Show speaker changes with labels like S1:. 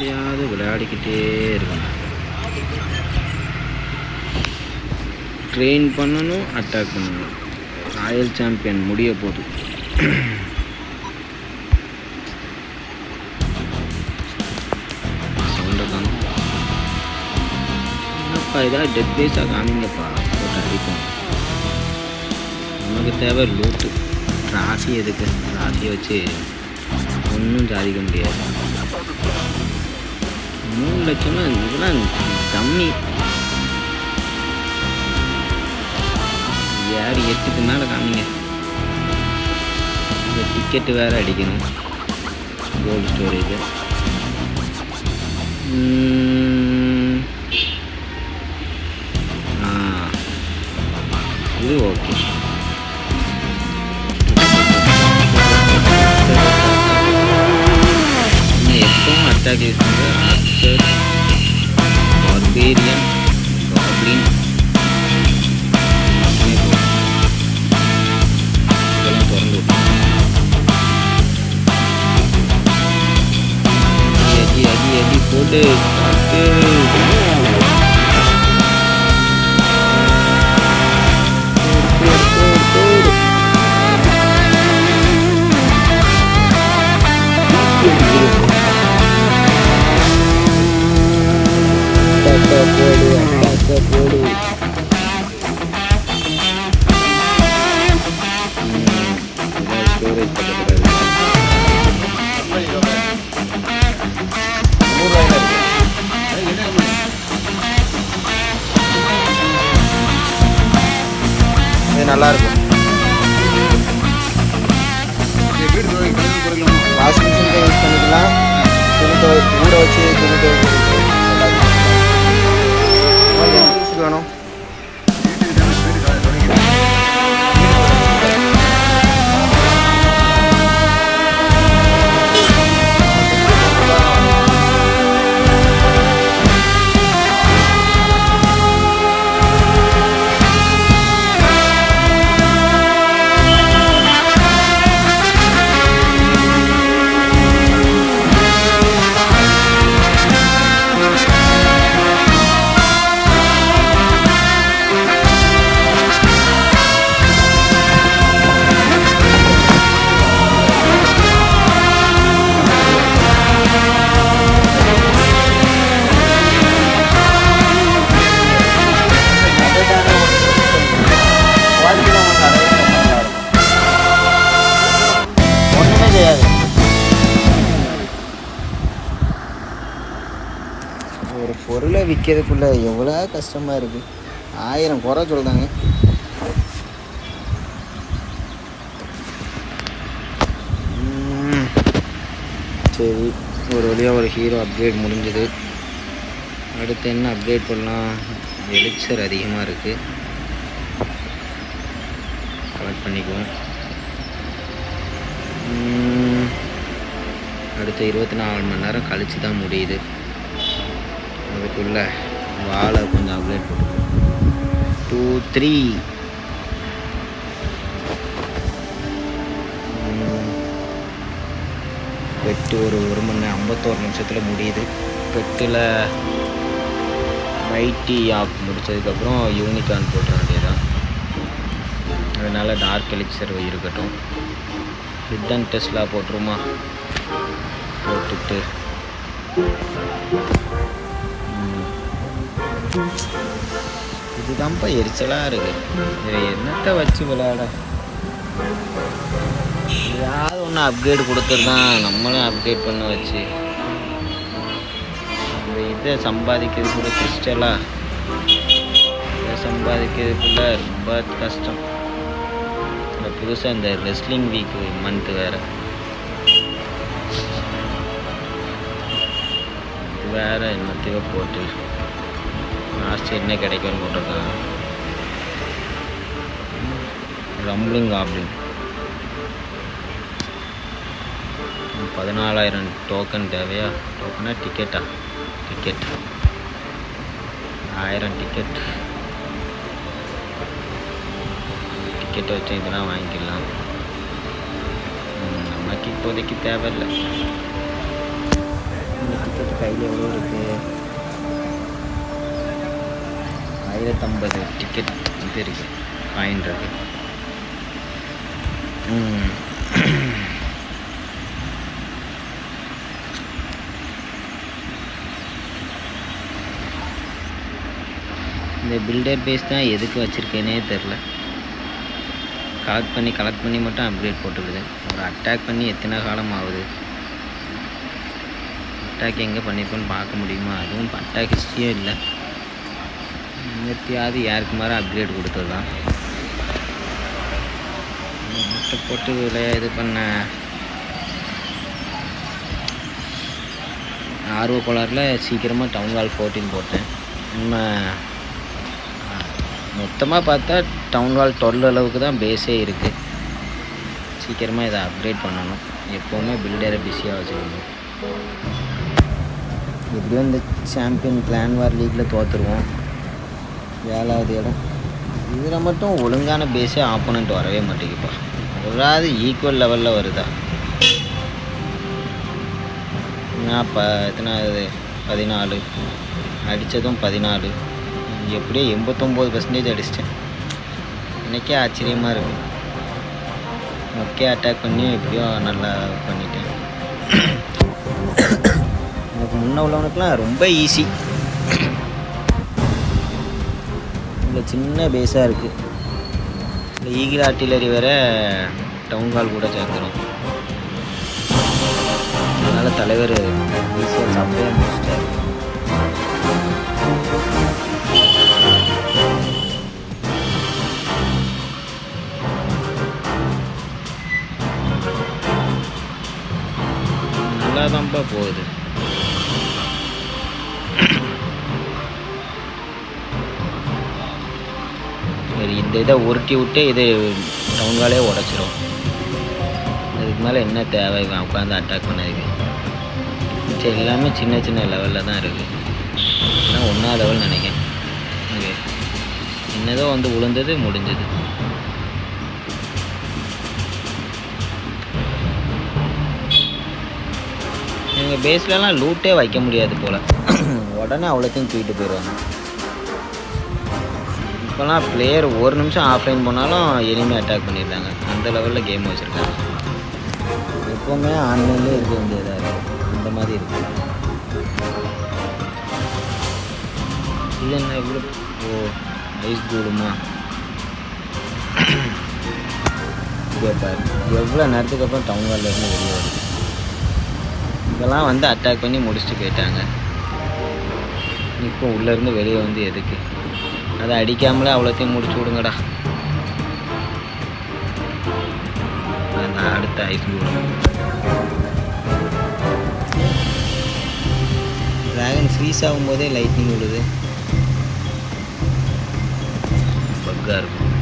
S1: என்னத்தையாவது விளையாடிக்கிட்டே இருக்கணும். ட்ரெயின் பண்ணணும், அட்டாக் பண்ணணும். ராயல் சாம்பியன் முடிய போகுது. சவுண்டை காணும். என்னப்பா ஏதாவது டெத் பேஸாக காமிங்கப்பா, போட்டு அடிப்போம். நமக்கு தேவை லூட்டு. ராசி எதுக்கு? ராசியை வச்சு ஒன்றும் சாதிக்க முடியாது. 3 லட்சம்னா இதெல்லாம் கம்மி. 8க்கு மேலே காமிங்க. இந்த டிக்கெட்டு வேறு அடிக்கணும். கோல்டு ஸ்டோரேஜ் இது ஓகே. எப்பவும் அட்டாக் யூஸ் பண்ணுற ஆர்ச்சர், பார்பேரியன், காப்ளின் இதெல்லாம் திறந்து விட்டோம். அடி அடி அடி போட்டு காட்டு. போடு ஸ்டோரேஜ் பக்கத்தில் இது நல்லாயிருக்கும். வாஷிங் மிஷின் யூஸ் பண்ணிக்கலாம். துணி ஊற வச்சு துணி துவைக்கிறதுக்கு வேணும். ஒரு பொருளை விற்கிறதுக்குள்ள எவ்வளோ கஷ்டமாக இருக்குது. 1000 குறை சொல்லுதாங்க. சரி, ஒரு வழியாக ஒரு ஹீரோ அப்கிரேட் முடிஞ்சது. அடுத்து என்ன அப்கிரேட் பண்ணலாம்? எலிக்சர் அதிகமாக இருக்குது, கலெக்ட் பண்ணிக்குவோம். அடுத்த 24 மணி நேரம் கழித்து தான் முடியுது. அதுக்குள்ளே வாழை கொஞ்சம் அப்டேட் போட்டுக்கோம். 2 3 பெட்டு ஒரு 1 மணி நேரம் 51 நிமிஷத்தில் முடியுது. பெட்டில் வைட்டி ஆப் முடித்ததுக்கப்புறம் யூனிகார்ன் போட்டுற வேண்டியதான். அதனால் டார்க் எலிக்சர் இருக்கட்டும். ஹிடன் டெஸ்லா போட்டுருமா? போட்டுட்டு இதுதான்ப்பா எரிச்சலாக இருக்குது. இதை என்னத்தை வச்சு விளையாட? ஏதாவது ஒன்று அப்கிரேட் கொடுத்துருதான் நம்மளும் அப்கிரேட் பண்ண வச்சு இந்த இதை சம்பாதிக்கிறதுக்குள்ள கிறிஸ்டலாக இதை சம்பாதிக்கிறதுக்குள்ள ரொம்ப கஷ்டம். இந்த புதுசாக இந்த ரெஸ்லிங் வீக் மந்த்து வேறு வேறு என்னத்தையோ போட்டு லாஸ்ட் என்ன கிடைக்கும்னு போட்டிருக்காங்க. ரம்பிளிங் காப்ளின் 14,000 டோக்கன் தேவையா? டோக்கனா டிக்கெட்டா? Ticket 1000 ticket. டிக்கெட்டை வச்சு இதெல்லாம் வாங்கிக்கலாம். நமக்கு இப்போதைக்கு தேவையில்லை. இந்த டிக்கெட் கையில் எவ்வளோ இருக்குது? 1050 டிக்கெட் இது இருக்குது, காயின் இருக்குது. இந்த பில்டர் பேஸ் தான் எதுக்கு வச்சுருக்கேனே தெரில. கலெக்ட் பண்ணி மட்டும் அப்கிரேட் போட்டுக்குது. ஒரு அட்டாக் பண்ணி எத்தனை காலம் ஆகுது? அட்டாக் எங்கே பண்ணியிருக்கோன்னு பார்க்க முடியுமா? அதுவும் அட்டாக் ஹிஸ்ட்ரியும் இல்லை. இன்னத்தையாவது யாருக்கு மாதிரி அப்கிரேட் கொடுத்தது தான். முட்டை போட்டு இது பண்ண ஆர்வ கோளாறில் சீக்கிரமாக டவுன் ஹால் 14 போட்டேன். நம்ம மொத்தமாக பார்த்தா டவுன் ஹால் 12 அளவுக்கு தான் பேஸே இருக்குது. சீக்கிரமாக இதை அப்கிரேட் பண்ணணும். எப்போவுமே பில்டரை பிஸியாக வச்சுக்கணும். எப்படியும் இந்த சாம்பியன் கிளான் வார் லீக்கில் தோற்றுருவோம். 7வது இடம். இதில் மட்டும் ஒழுங்கான பேஸே ஆப்போனண்ட் வரவே மாட்டேங்குப்பா. ஒராது ஈக்குவல் லெவலில் வருதா? நான் எத்தனாவது? 14 அடித்ததும் 14. எப்படியோ 89% அடிச்சிட்டேன். எனக்கே ஆச்சரியமாக இருக்குது. மொக்கையாக அட்டாக் பண்ணி எப்படியோ நல்லா பண்ணிட்டேன். எனக்கு முன்ன உள்ளவனுக்குலாம் ரொம்ப ஈஸி. இதில் சின்ன பேஸாக இருக்குது. இந்த ஈகிள் ஆர்ட்டிலரி வேறு டவுன் ஹால் கூட சேர்ந்துடும். அதனால் தலைவர் ஈஸியாக சாப்பிட்டே முடிச்சிட்டார். நல்லா தான்ப்பா போகுது. சரி, இந்த இதை உருட்டி விட்டு இது டவுன் ஹாலே உடச்சிரும். இதுக்கு மேலே என்ன தேவை உட்காந்து அட்டாக் பண்ணதுக்கு? சரி, எல்லாமே சின்ன சின்ன லெவலில் தான் இருக்குது. ஆனால் 1ஆவது லெவல் நினைக்கிறேன். ஓகே, என்னதோ வந்து விழுந்தது, முடிஞ்சது. எங்கள் பேஸ்லலாம் லூட்டே வைக்க முடியாது போல். உடனே அவ்வளோத்தையும் தூக்கிட்டு போயிடுவாங்க. இப்போலாம் பிளேயர் ஒரு நிமிஷம் ஆஃப்லைன் போனாலும் எனிமே அட்டாக் பண்ணிடுறாங்க. அந்த லெவலில் கேம் வச்சுருக்காங்க. எப்போவுமே ஆன்லைன்லேயே இருக்க வேண்டியதாக இருக்குது. அந்த மாதிரி இருக்குது. இது என்ன இவ்வளோ? ஓ, ஐஸ் கூடுமா? கேட்பார் எவ்வளோ நேரத்துக்கு அப்புறம் டவுன் ஹால்லேருந்து வெளியே வருது. இதெல்லாம் வந்து அட்டாக் பண்ணி முடிச்சுட்டு போயிட்டாங்க. இப்போ உள்ளேருந்து வெளியே வந்து எதுக்கு? அதை அடிக்காமலே அவ்வளோத்தையும் முடிச்சு விடுங்கடா. அந்த அடுத்த ஐஸ் கூடும். ட்ராகன் ஃப்ரீஸ் ஆகும்போதே லைட்னிங் விடுது. பக்காக இருக்கும்.